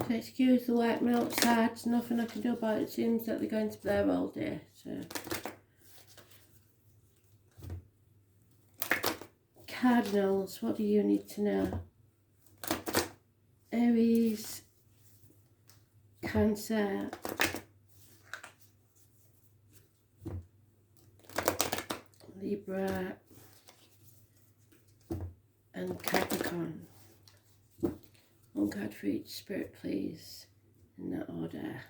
So excuse the workmen outside, there's nothing I can do about it. It seems that they're going to be there all day. So Cardinals, what do you need to know? Aries, Cancer, Libra and Capricorn. One card for each spirit, please, in that order.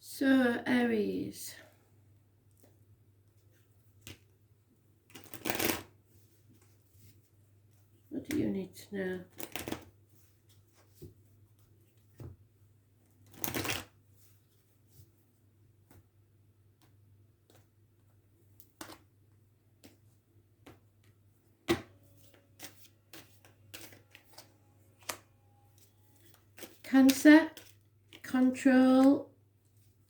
So, Aries. What do you need to know? Cancer, control,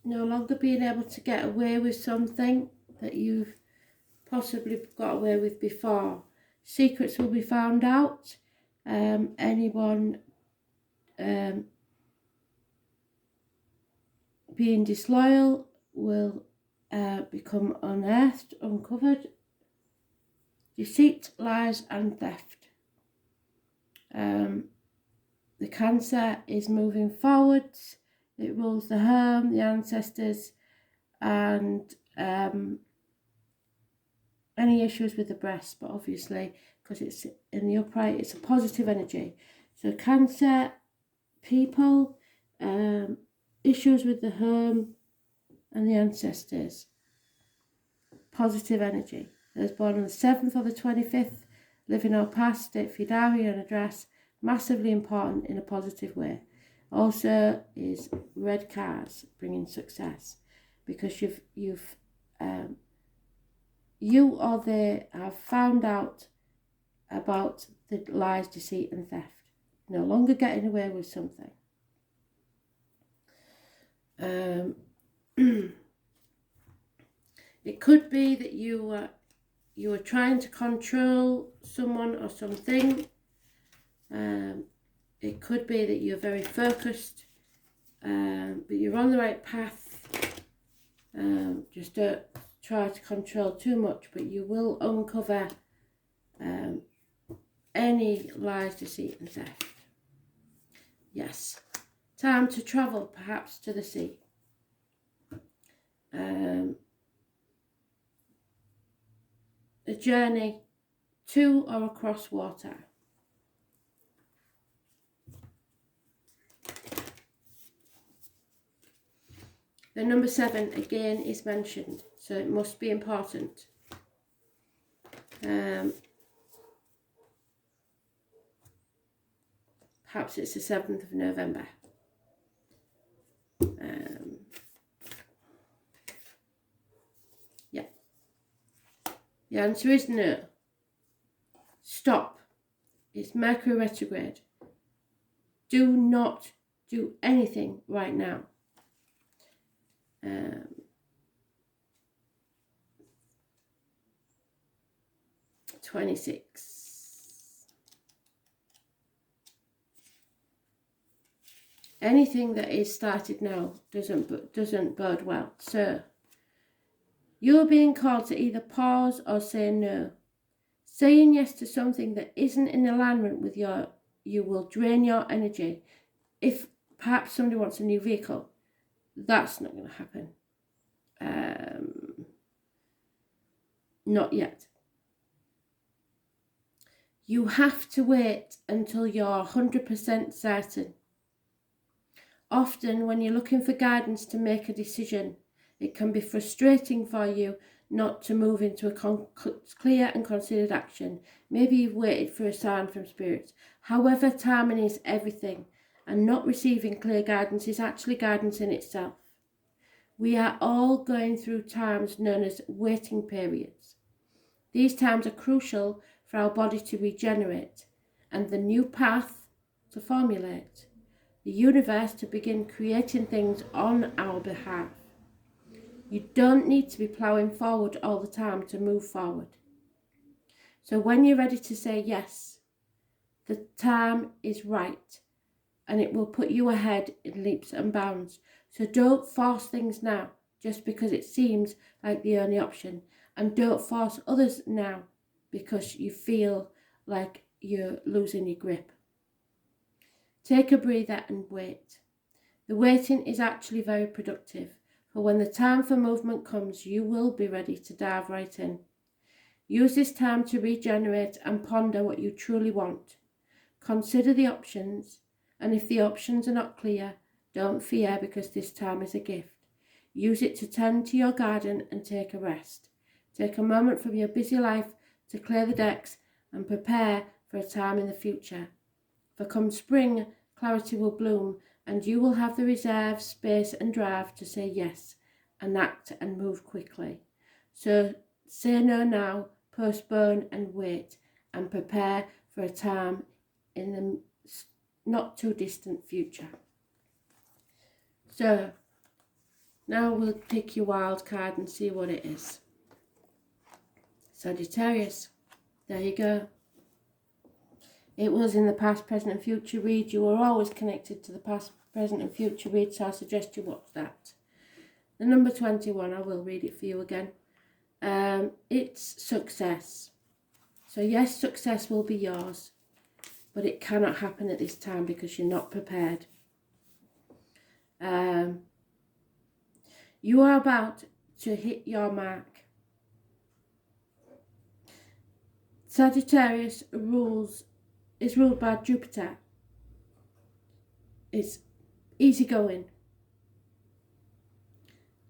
no longer being able to get away with something that you've possibly got away with before. Secrets will be found out. Anyone being disloyal will become unearthed, uncovered. Deceit, lies and theft. The Cancer is moving forwards. It rules the home, the ancestors, and any issues with the breast, but obviously because it's in the upright, it's a positive energy. So Cancer people, issues with the home and the ancestors, positive energy. Those born on the 7th or the 25th, living or past, state for your diary and address, massively important in a positive way. Also is red cars, bringing success, because you or they have found out about the lies, deceit and theft. No longer getting away with something. It could be that you were trying to control someone or something. It could be that you're very focused, but you're on the right path. Just don't try to control too much, but you will uncover any lies, deceit and theft. Yes. Time to travel, perhaps to the sea. A journey to or across water. The number 7 again is mentioned, so it must be important. Perhaps it's the 7th of November. Yeah. The answer is no. Stop. It's Mercury retrograde. Do not do anything right now. 26. Anything that is started now doesn't bode well. So you're being called to either pause or say no. Saying yes to something that isn't in alignment with you will drain your energy. If perhaps somebody wants a new vehicle, that's not going to happen. Not yet. You have to wait until you're 100% certain. Often when you're looking for guidance to make a decision, it can be frustrating for you not to move into a clear and considered action. Maybe you've waited for a sign from spirit. However, timing is everything, and not receiving clear guidance is actually guidance in itself. We are all going through times known as waiting periods. These times are crucial for our body to regenerate and the new path to formulate, the universe to begin creating things on our behalf. You don't need to be ploughing forward all the time to move forward. So when you're ready to say yes, the time is right and it will put you ahead in leaps and bounds. So don't force things now just because it seems like the only option, and don't force others now because you feel like you're losing your grip. Take a breather and wait. The waiting is actually very productive, for when the time for movement comes, you will be ready to dive right in. Use this time to regenerate and ponder what you truly want. Consider the options, and if the options are not clear, don't fear, because this time is a gift. Use it to tend to your garden and take a rest. Take a moment from your busy life to clear the decks and prepare for a time in the future. For come spring, clarity will bloom, and you will have the reserve, space and drive to say yes and act and move quickly. So say no now, postpone and wait, and prepare for a time in the not too distant future. So now we'll pick your wild card and see what it is. Sagittarius, there you go. It was in the past, present and future read. You are always connected to the past, present and future read, so I suggest you watch that. The number 21, I will read it for you again. It's success. So yes, success will be yours, but it cannot happen at this time because you're not prepared. You are about to hit your mark. Sagittarius is ruled by Jupiter. It's easygoing.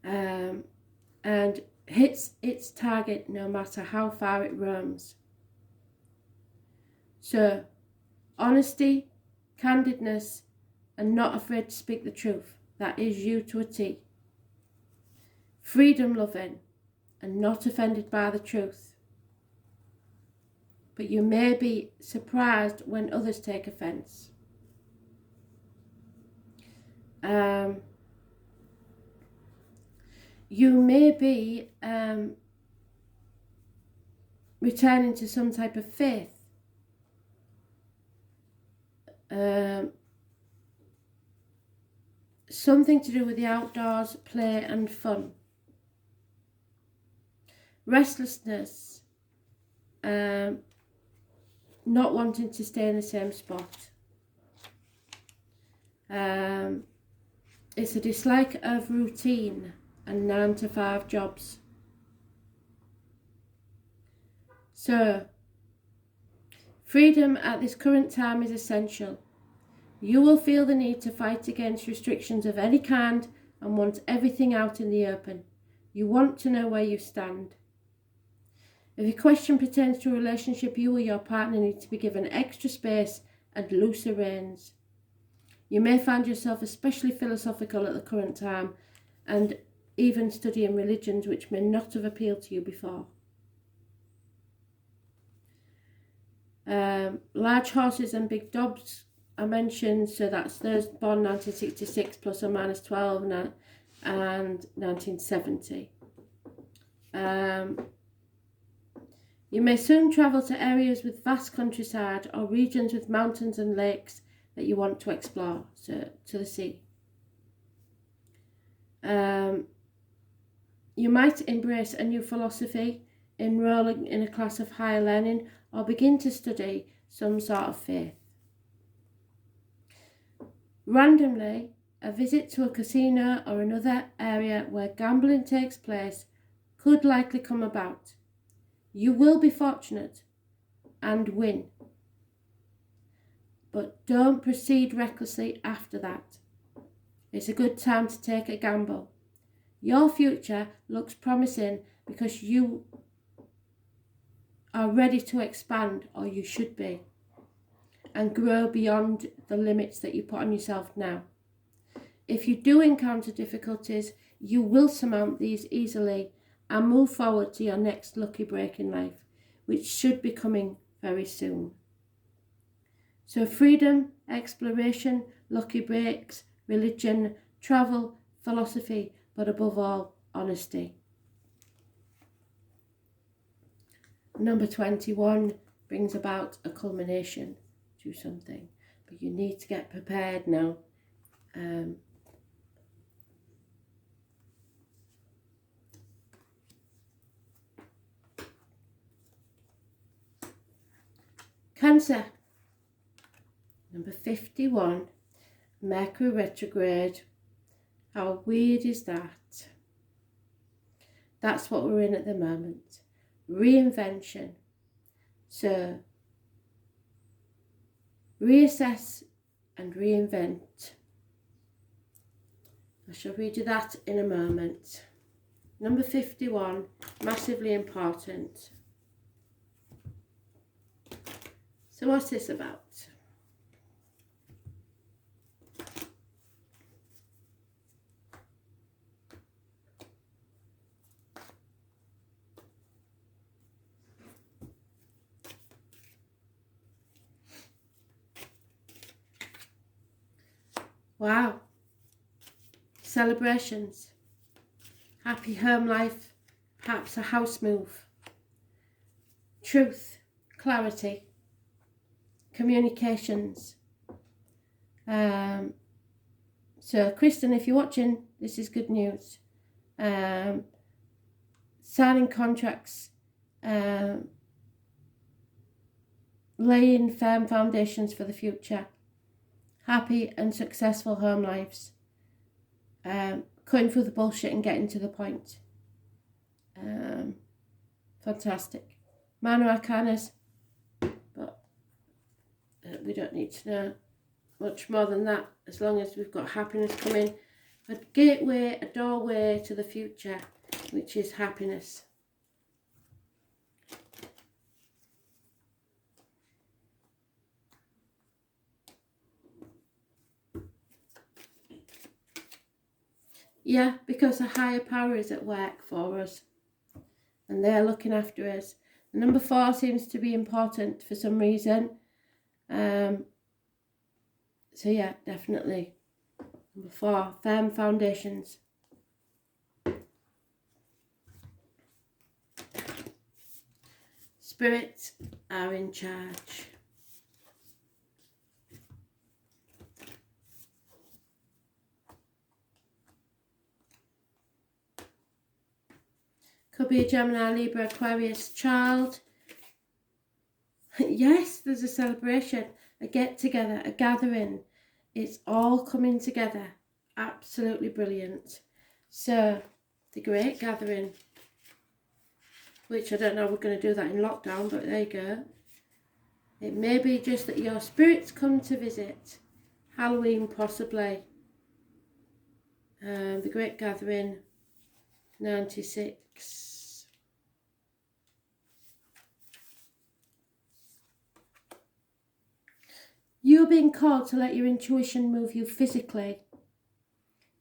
And hits its target no matter how far it roams. So, honesty, candidness, and not afraid to speak the truth. That is you to a T. Freedom loving and not offended by the truth. But you may be surprised when others take offence. You may be returning to some type of faith. Something to do with the outdoors, play and fun. Restlessness. Not wanting to stay in the same spot. It's a dislike of routine and 9 to 5 jobs. So, freedom at this current time is essential. You will feel the need to fight against restrictions of any kind and want everything out in the open. You want to know where you stand. If your question pertains to a relationship, you or your partner need to be given extra space and looser reins. You may find yourself especially philosophical at the current time and even studying religions which may not have appealed to you before. Large horses and big dogs are mentioned, so that's those born 1966 plus or minus 12 and 1970. You may soon travel to areas with vast countryside or regions with mountains and lakes that you want to explore, so to the sea. You might embrace a new philosophy, enrolling in a class of higher learning, or begin to study some sort of faith. Randomly, a visit to a casino or another area where gambling takes place could likely come about. You will be fortunate and win, but don't proceed recklessly after that. It's a good time to take a gamble. Your future looks promising because you are ready to expand, or you should be, and grow beyond the limits that you put on yourself now. If you do encounter difficulties, You will surmount these easily and move forward to your next lucky break in life, which should be coming very soon. So freedom, exploration, lucky breaks, religion, travel, philosophy, but above all, honesty. Number 21 brings about a culmination to something, but you need to get prepared now. Cancer, number 51, Mercury retrograde. How weird is that? That's what we're in at the moment. Reinvention. So, reassess and reinvent. I shall read you that in a moment. Number 51, massively important. So what's this about? Wow. Celebrations. Happy home life. Perhaps a house move. Truth. Clarity. Communications. So Kristen, if you're watching, this is good news. Signing contracts. Laying firm foundations for the future. Happy and successful home lives. Cutting through the bullshit and getting to the point. Fantastic. Minor arcanas, but we don't need to know much more than that, as long as we've got happiness coming. A gateway, a doorway to the future, which is happiness. Yeah, because a higher power is at work for us and they're looking after us. Number 4 seems to be important for some reason. So yeah, definitely. Number 4, firm foundations. Spirits are in charge. Could be a Gemini, Libra, Aquarius child. Yes, there's a celebration, a get-together, a gathering. It's all coming together. Absolutely brilliant. So, the Great Gathering, which I don't know, we're going to do that in lockdown, but there you go. It may be just that your spirits come to visit. Halloween, possibly. The Great Gathering, 96. You are being called to let your intuition move you physically.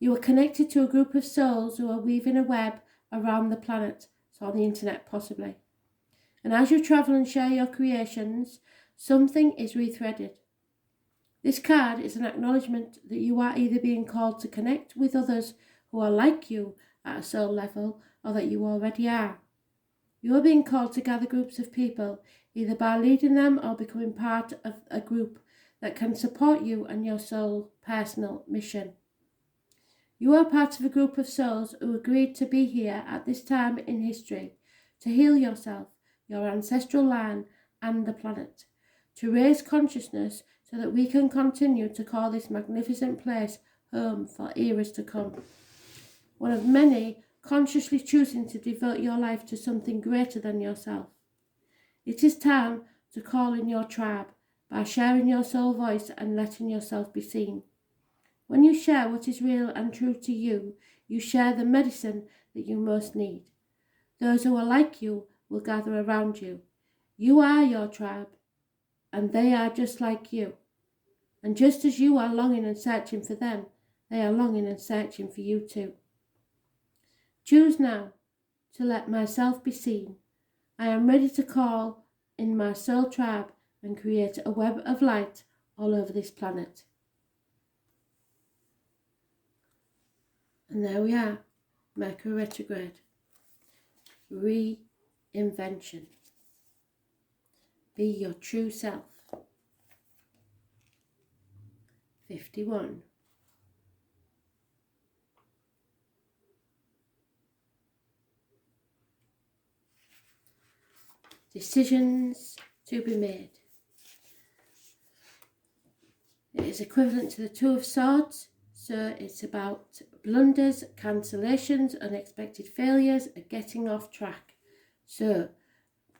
You are connected to a group of souls who are weaving a web around the planet, so on the internet possibly. And as you travel and share your creations, something is rethreaded. This card is an acknowledgement that you are either being called to connect with others who are like you at a soul level, or that you already are. You are being called to gather groups of people, either by leading them or becoming part of a group that can support you and your soul personal mission. You are part of a group of souls who agreed to be here at this time in history to heal yourself, your ancestral line, and the planet, to raise consciousness so that we can continue to call this magnificent place home for eras to come. One of many consciously choosing to devote your life to something greater than yourself. It is time to call in your tribe by sharing your soul voice and letting yourself be seen. When you share what is real and true to you, you share the medicine that you most need. Those who are like you will gather around you. You are your tribe, and they are just like you. And just as you are longing and searching for them, they are longing and searching for you too. Choose now to let myself be seen. I am ready to call in my soul tribe and create a web of light all over this planet. And there we are, Mercury retrograde. Reinvention. Be your true self. 51. Decisions to be made. It is equivalent to the Two of Swords, so it's about blunders, cancellations, unexpected failures, and getting off track. So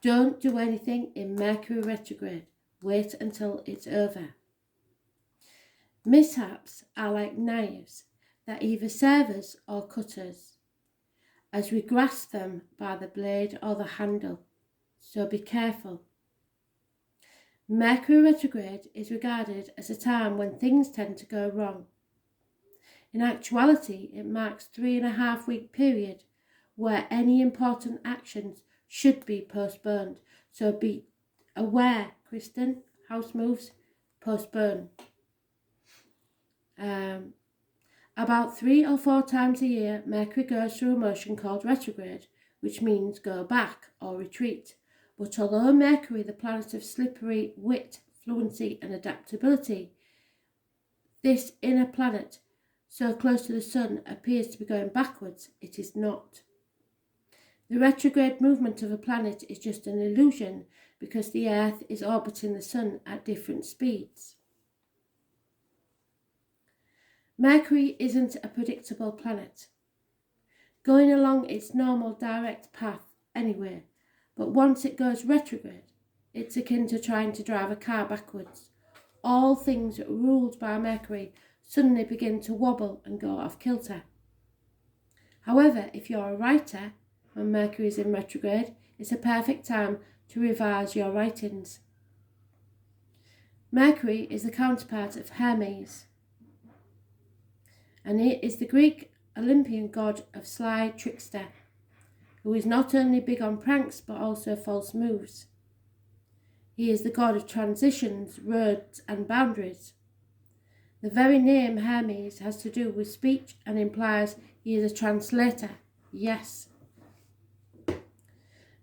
don't do anything in Mercury retrograde. Wait until it's over. Mishaps are like knives that either serve us or cut us, as we grasp them by the blade or the handle. So be careful. Mercury retrograde is regarded as a time when things tend to go wrong. In actuality, it marks a 3.5-week period where any important actions should be postponed. So be aware, Kristen, house moves, postpone. About 3 or 4 times a year, Mercury goes through a motion called retrograde, which means go back or retreat. But although Mercury, the planet of slippery wit, fluency and adaptability, this inner planet so close to the sun appears to be going backwards, it is not. The retrograde movement of a planet is just an illusion because the Earth is orbiting the sun at different speeds. Mercury isn't a predictable planet, going along its normal direct path anyway. But once it goes retrograde, it's akin to trying to drive a car backwards. All things ruled by Mercury suddenly begin to wobble and go off kilter. However, if you're a writer, when Mercury is in retrograde, it's a perfect time to revise your writings. Mercury is the counterpart of Hermes, and it is the Greek Olympian god of sly trickster, who is not only big on pranks but also false moves. He is the god of transitions, roads and boundaries. The very name Hermes has to do with speech and implies he is a translator. Yes.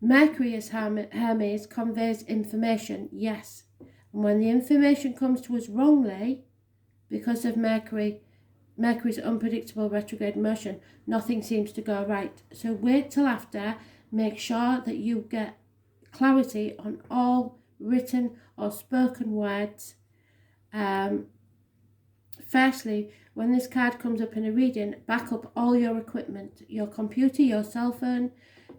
Mercury as Hermes conveys information. Yes. And when the information comes to us wrongly, because of Mercury's unpredictable retrograde motion, nothing seems to go right. So wait till after. Make sure that you get clarity on all written or spoken words. Firstly, when this card comes up in a reading, back up all your equipment, your computer, your cell phone,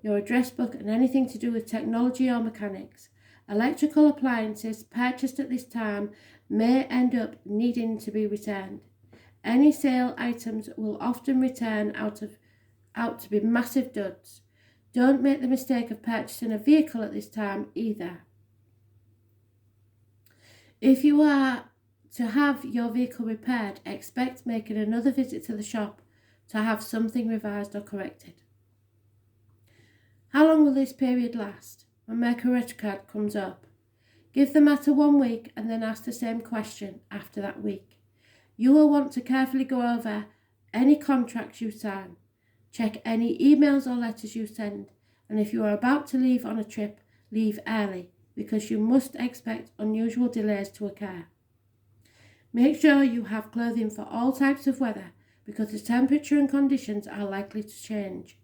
your address book, and anything to do with technology or mechanics. Electrical appliances purchased at this time may end up needing to be returned. Any sale items will often return out to be massive duds. Don't make the mistake of purchasing a vehicle at this time either. If you are to have your vehicle repaired, expect making another visit to the shop to have something revised or corrected. How long will this period last? When Mercury retrograde comes up, give the matter 1 week and then ask the same question after that week. You will want to carefully go over any contracts you sign, check any emails or letters you send, and if you are about to leave on a trip, leave early because you must expect unusual delays to occur. Make sure you have clothing for all types of weather because the temperature and conditions are likely to change.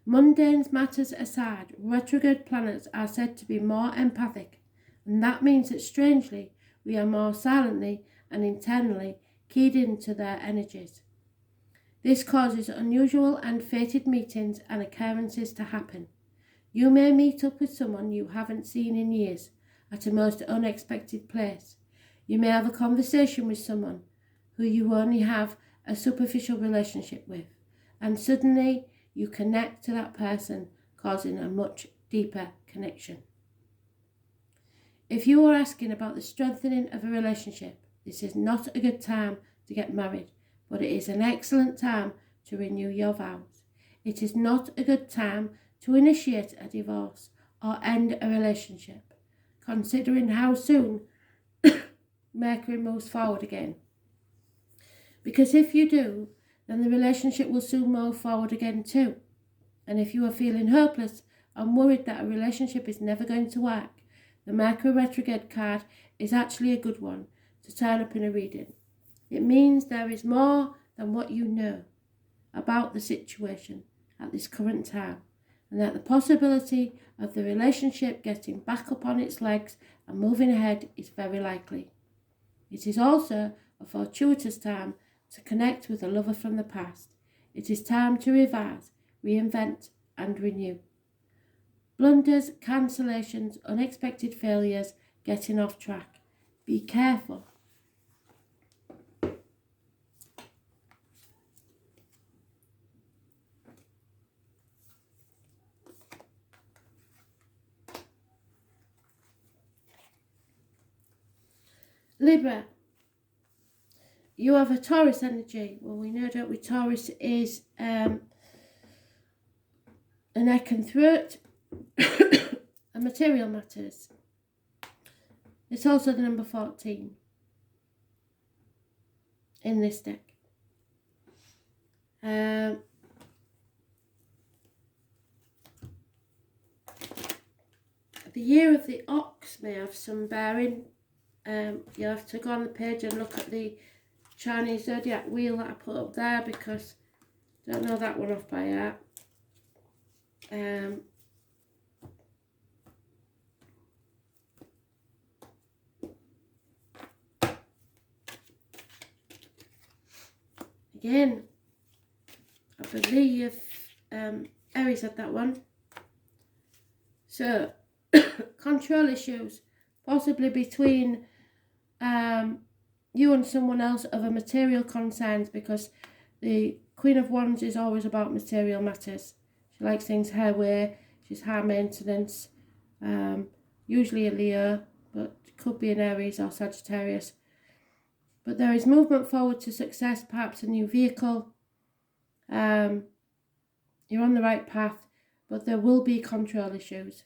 Mundane matters aside, retrograde planets are said to be more empathic, and that means that strangely we are more silently and internally keyed into their energies. This causes unusual and fated meetings and occurrences to happen. You may meet up with someone you haven't seen in years at a most unexpected place. You may have a conversation with someone who you only have a superficial relationship with, and suddenly you connect to that person, causing a much deeper connection. If you are asking about the strengthening of a relationship, this is not a good time to get married, but it is an excellent time to renew your vows. It is not a good time to initiate a divorce or end a relationship, considering how soon Mercury moves forward again. Because if you do, then the relationship will soon move forward again too. And if you are feeling hopeless and worried that a relationship is never going to work, the Mercury retrograde card is actually a good one to turn up in a reading. It means there is more than what you know about the situation at this current time, and that the possibility of the relationship getting back up on its legs and moving ahead is very likely. It is also a fortuitous time to connect with a lover from the past. It is time to revise, reinvent and renew. Blunders, cancellations, unexpected failures, getting off track. Be careful. Libra, you have a Taurus energy. Well, we know, don't we? Taurus is a neck and throat and material matters. It's also the number 14 in this deck. The year of the ox may have some bearing. You'll have to go on the page and look at the Chinese zodiac wheel that I put up there, because I don't know that one off by heart. Again, I believe Aries had that one. So, control issues, possibly between you and someone else over material concerns, because the Queen of Wands is always about material matters. She likes things her way. She's high maintenance, usually a Leo, but it could be an Aries or Sagittarius. But there is movement forward to success, perhaps a new vehicle. You're on the right path, but there will be control issues.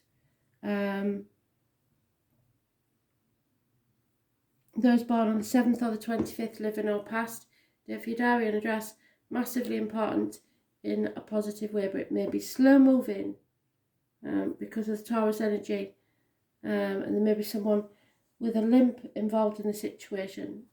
Those born on the 7th or the 25th, living or past, for your diary and address, massively important in a positive way, but it may be slow moving because of the Taurus energy, and there may be someone with a limp involved in the situation.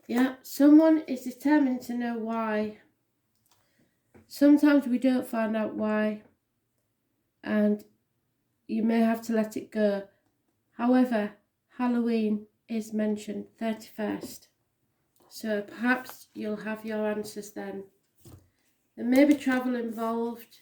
Yeah, someone is determined to know why. Sometimes we don't find out why, and you may have to let it go. However, Halloween is mentioned 31st, so perhaps you'll have your answers then. There may be travel involved.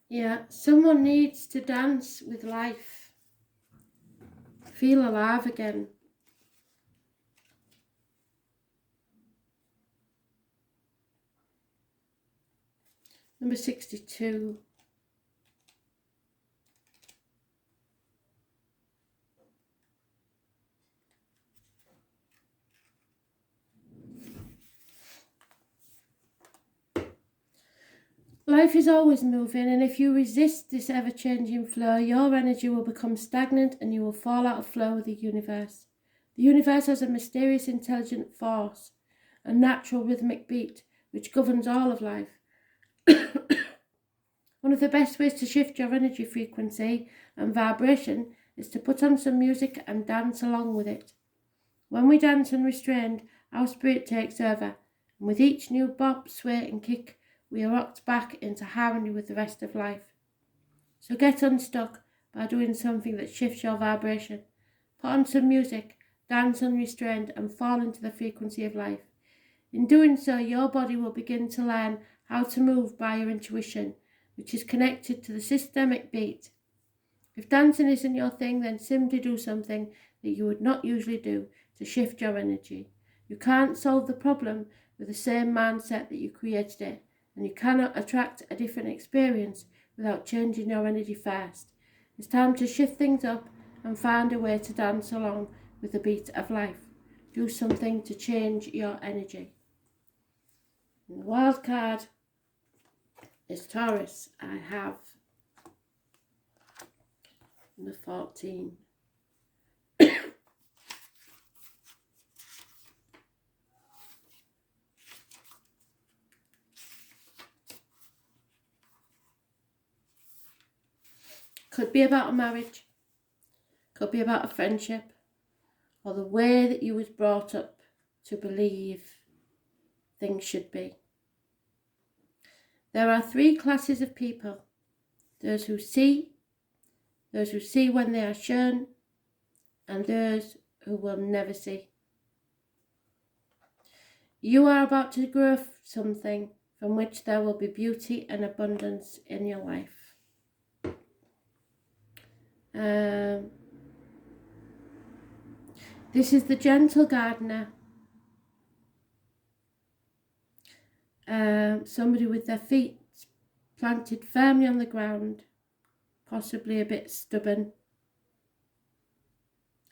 Yeah, someone needs to dance with life. Feel alive again. Number 62. Life is always moving, and if you resist this ever-changing flow, your energy will become stagnant and you will fall out of flow with the universe. The universe has a mysterious, intelligent force, a natural rhythmic beat, which governs all of life. One of the best ways to shift your energy frequency and vibration is to put on some music and dance along with it. When we dance unrestrained, our spirit takes over, and with each new bop, sway and kick, we are rocked back into harmony with the rest of life. So get unstuck, by doing something that shifts your vibration. Put on some music, dance unrestrained, and fall into the frequency of life. In doing so, your body will begin to learn how to move by your intuition, which is connected to the systemic beat. If dancing isn't your thing, then simply do something that you would not usually do to shift your energy. You can't solve the problem with the same mindset that you created it, and you cannot attract a different experience without changing your energy first. It's time to shift things up and find a way to dance along with the beat of life. Do something to change your energy. And the wild card is Taurus. I have the 14. Could be about a marriage, could be about a friendship, or the way that you was brought up to believe things should be. There are 3 classes of people: those who see when they are shown, and those who will never see. You are about to grow something from which there will be beauty and abundance in your life. This is the gentle gardener. Somebody with their feet planted firmly on the ground, possibly a bit stubborn.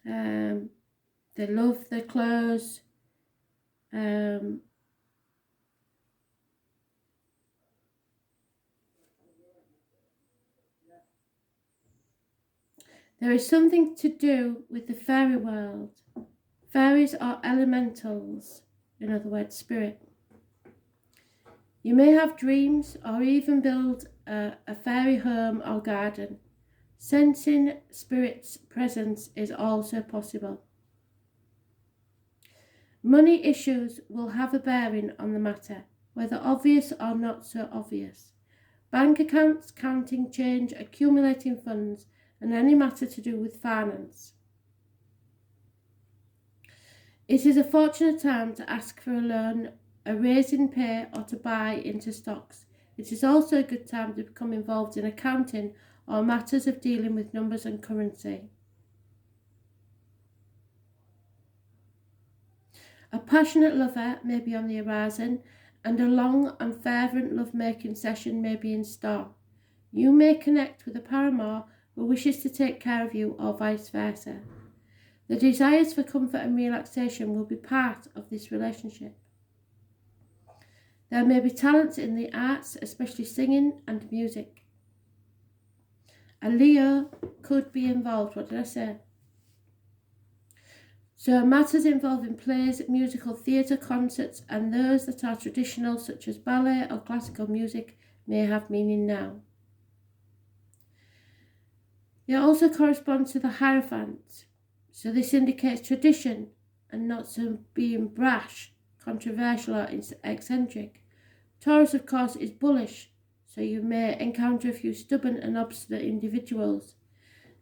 They love their clothes. There is something to do with the fairy world. Fairies are elementals, in other words, spirit. You may have dreams or even build a fairy home or garden. Sensing spirit's presence is also possible. Money issues will have a bearing on the matter, whether obvious or not so obvious. Bank accounts, counting change, accumulating funds, and any matter to do with finance. It is a fortunate time to ask for a loan, a raise in pay, or to buy into stocks. It is also a good time to become involved in accounting or matters of dealing with numbers and currency. A passionate lover may be on the horizon, and a long and fervent love-making session may be in store. You may connect with a paramour who wishes to take care of you, or vice versa. The desires for comfort and relaxation will be part of this relationship. There may be talents in the arts, especially singing and music. A Leo could be involved. What did I say? So matters involving plays, musical theatre, concerts, and those that are traditional, such as ballet or classical music, may have meaning now. They also correspond to the Hierophant. So this indicates tradition and not so being brash, controversial, or eccentric. Taurus, of course, is bullish, so you may encounter a few stubborn and obstinate individuals.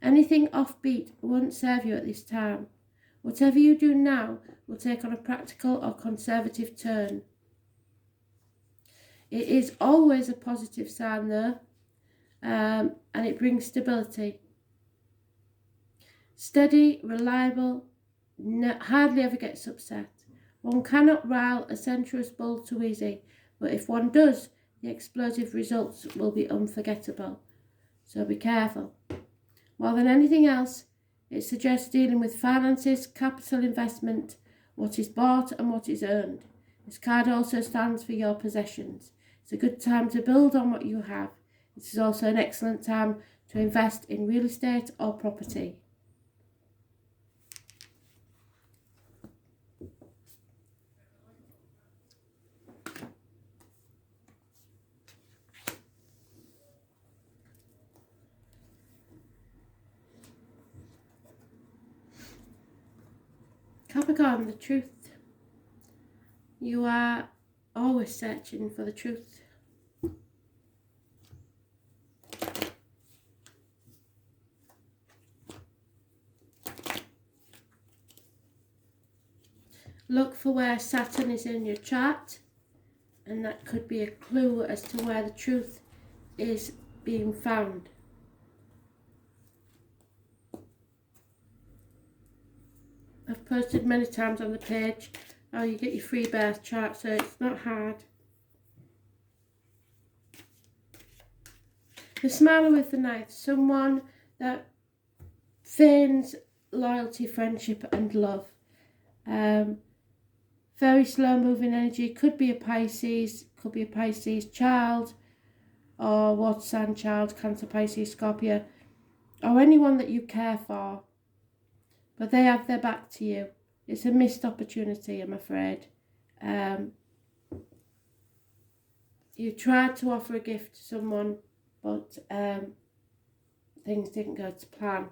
Anything offbeat won't serve you at this time. Whatever you do now will take on a practical or conservative turn. It is always a positive sign though, and it brings stability. Steady, reliable, hardly ever gets upset. One cannot rile a sensuous bull too easy, but if one does, the explosive results will be unforgettable. So be careful. More than anything else, it suggests dealing with finances, capital investment, what is bought and what is earned. This card also stands for your possessions. It's a good time to build on what you have. It is also an excellent time to invest in real estate or property. Capricorn, the truth. You are always searching for the truth. Look for where Saturn is in your chart, and that could be a clue as to where the truth is being found. I've posted many times on the page how you get your free birth chart, so it's not hard. The Smiler with the Knife, someone that feigns loyalty, friendship and love. Very slow moving energy, could be a Pisces child, or water sign child, Cancer, Pisces, Scorpio, or anyone that you care for. But they have their back to you. It's a missed opportunity, I'm afraid. You tried to offer a gift to someone, but things didn't go to plan.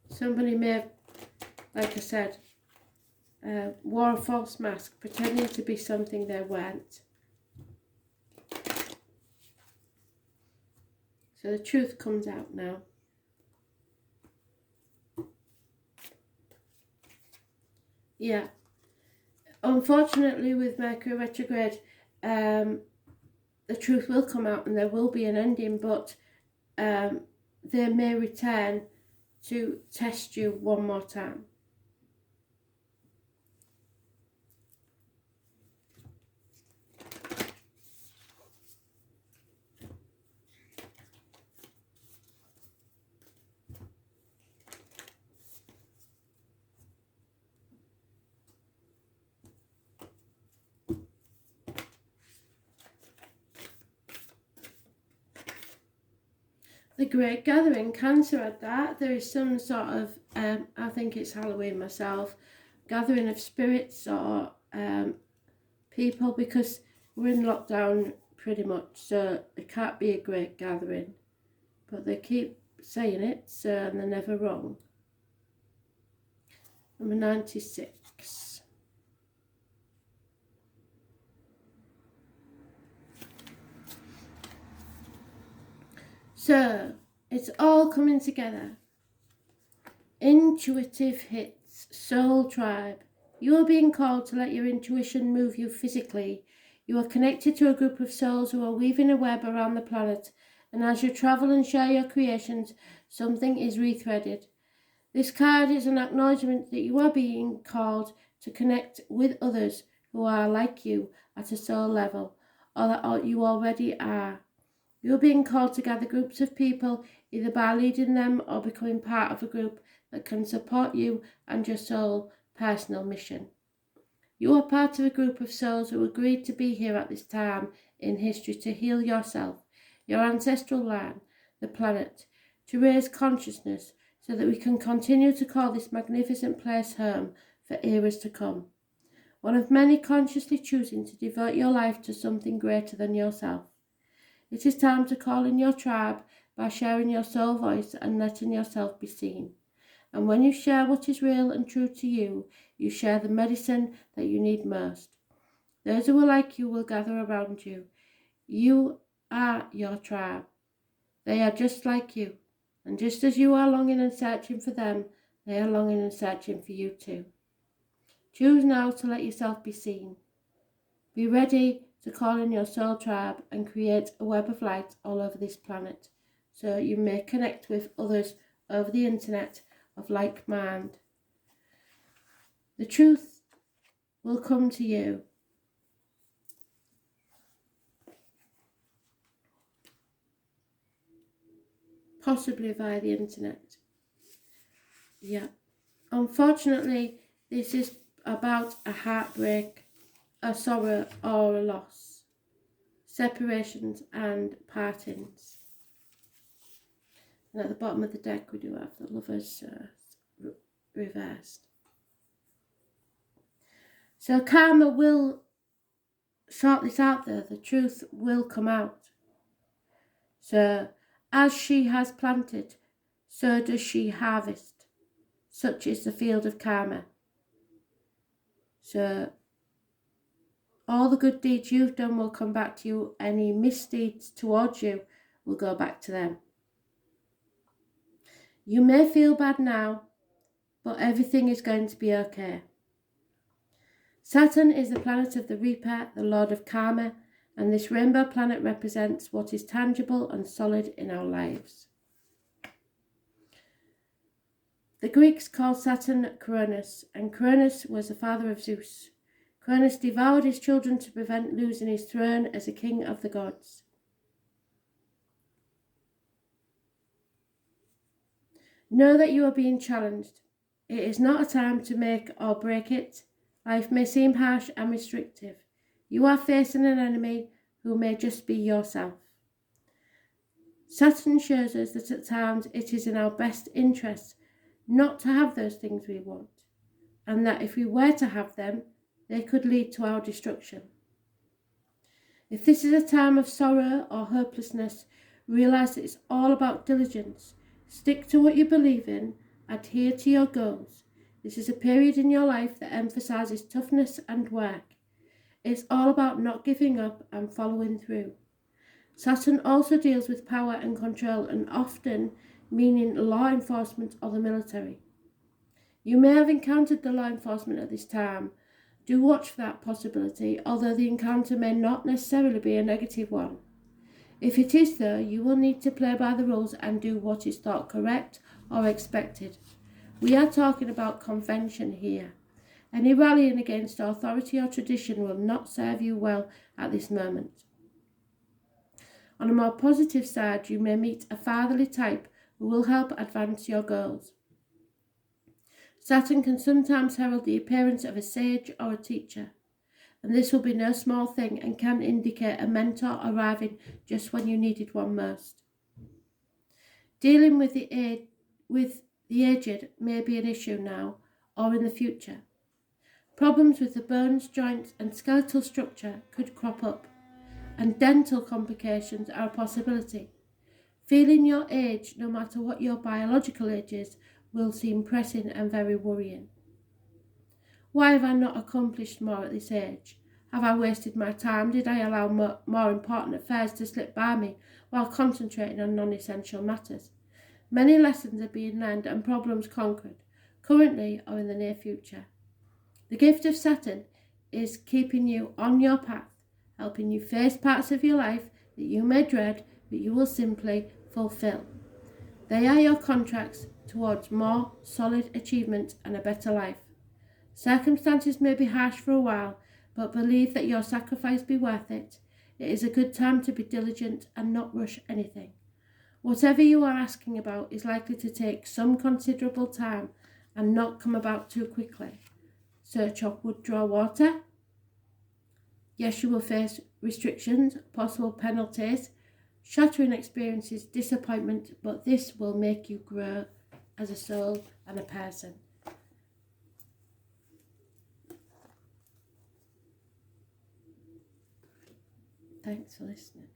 Somebody may have, like I said, wore a false mask, pretending to be something they weren't. So the truth comes out now. Yeah. Unfortunately, with Mercury retrograde, the truth will come out and there will be an ending, but they may return to test you one more time. The Great Gathering, Cancer had that. There is some sort of, I think it's Halloween myself, gathering of spirits or people, because we're in lockdown pretty much, so it can't be a great gathering. But they keep saying it, so, and they're never wrong. Number 96. So, it's all coming together. Intuitive hits, soul tribe. You are being called to let your intuition move you physically. You are connected to a group of souls who are weaving a web around the planet, and as you travel and share your creations, something is rethreaded. This card is an acknowledgement that you are being called to connect with others who are like you at a soul level, or that you already are. You're being called to gather groups of people, either by leading them or becoming part of a group that can support you and your soul personal mission. You are part of a group of souls who agreed to be here at this time in history to heal yourself, your ancestral line, the planet, to raise consciousness so that we can continue to call this magnificent place home for eras to come. One of many consciously choosing to devote your life to something greater than yourself. It is time to call in your tribe by sharing your soul voice and letting yourself be seen. And when you share what is real and true to you, you share the medicine that you need most. Those who are like you will gather around you. You are your tribe. They are just like you. And just as you are longing and searching for them, they are longing and searching for you too. Choose now to let yourself be seen. Be ready to call in your soul tribe and create a web of light all over this planet, so you may connect with others over the internet of like mind. The truth will come to you. Possibly via the internet. Yeah. Unfortunately, this is about a heartbreak, a sorrow or a loss, separations and partings. And at the bottom of the deck we do have the Lovers reversed. So karma will sort this out though, the truth will come out. So as she has planted, so does she harvest. Such is the field of karma. So all the good deeds you've done will come back to you. Any misdeeds towards you will go back to them. You may feel bad now, but everything is going to be okay. Saturn is the planet of the Reaper, the Lord of Karma, and this rainbow planet represents what is tangible and solid in our lives. The Greeks called Saturn Cronus, and Cronus was the father of Zeus. Cronus devoured his children to prevent losing his throne as a king of the gods. Know that you are being challenged. It is not a time to make or break it. Life may seem harsh and restrictive. You are facing an enemy who may just be yourself. Saturn shows us that at times it is in our best interest not to have those things we want, and that if we were to have them, they could lead to our destruction. If this is a time of sorrow or hopelessness, realize that it's all about diligence. Stick to what you believe in, adhere to your goals. This is a period in your life that emphasizes toughness and work. It's all about not giving up and following through. Saturn also deals with power and control, and often meaning law enforcement or the military. You may have encountered the law enforcement at this time. Do watch for that possibility, although the encounter may not necessarily be a negative one. If it is, though, you will need to play by the rules and do what is thought correct or expected. We are talking about convention here. Any rallying against authority or tradition will not serve you well at this moment. On a more positive side, you may meet a fatherly type who will help advance your goals. Saturn can sometimes herald the appearance of a sage or a teacher, and this will be no small thing and can indicate a mentor arriving just when you needed one most. Dealing with the aged may be an issue now or in the future. Problems with the bones, joints and skeletal structure could crop up, and dental complications are a possibility. Feeling your age, no matter what your biological age is, will seem pressing and very worrying. Why have I not accomplished more at this age? Have I wasted my time? Did I allow more important affairs to slip by me while concentrating on non-essential matters? Many lessons are being learned and problems conquered, currently or in the near future. The gift of Saturn is keeping you on your path, helping you face parts of your life that you may dread, but you will simply fulfill. They are your contracts towards more solid achievement and a better life. Circumstances may be harsh for a while, but believe that your sacrifice be worth it. It is a good time to be diligent and not rush anything. Whatever you are asking about is likely to take some considerable time and not come about too quickly. So chop wood, draw water. Yes, you will face restrictions, possible penalties, shattering experiences, disappointment, but this will make you grow as a soul and a person. Thanks for listening.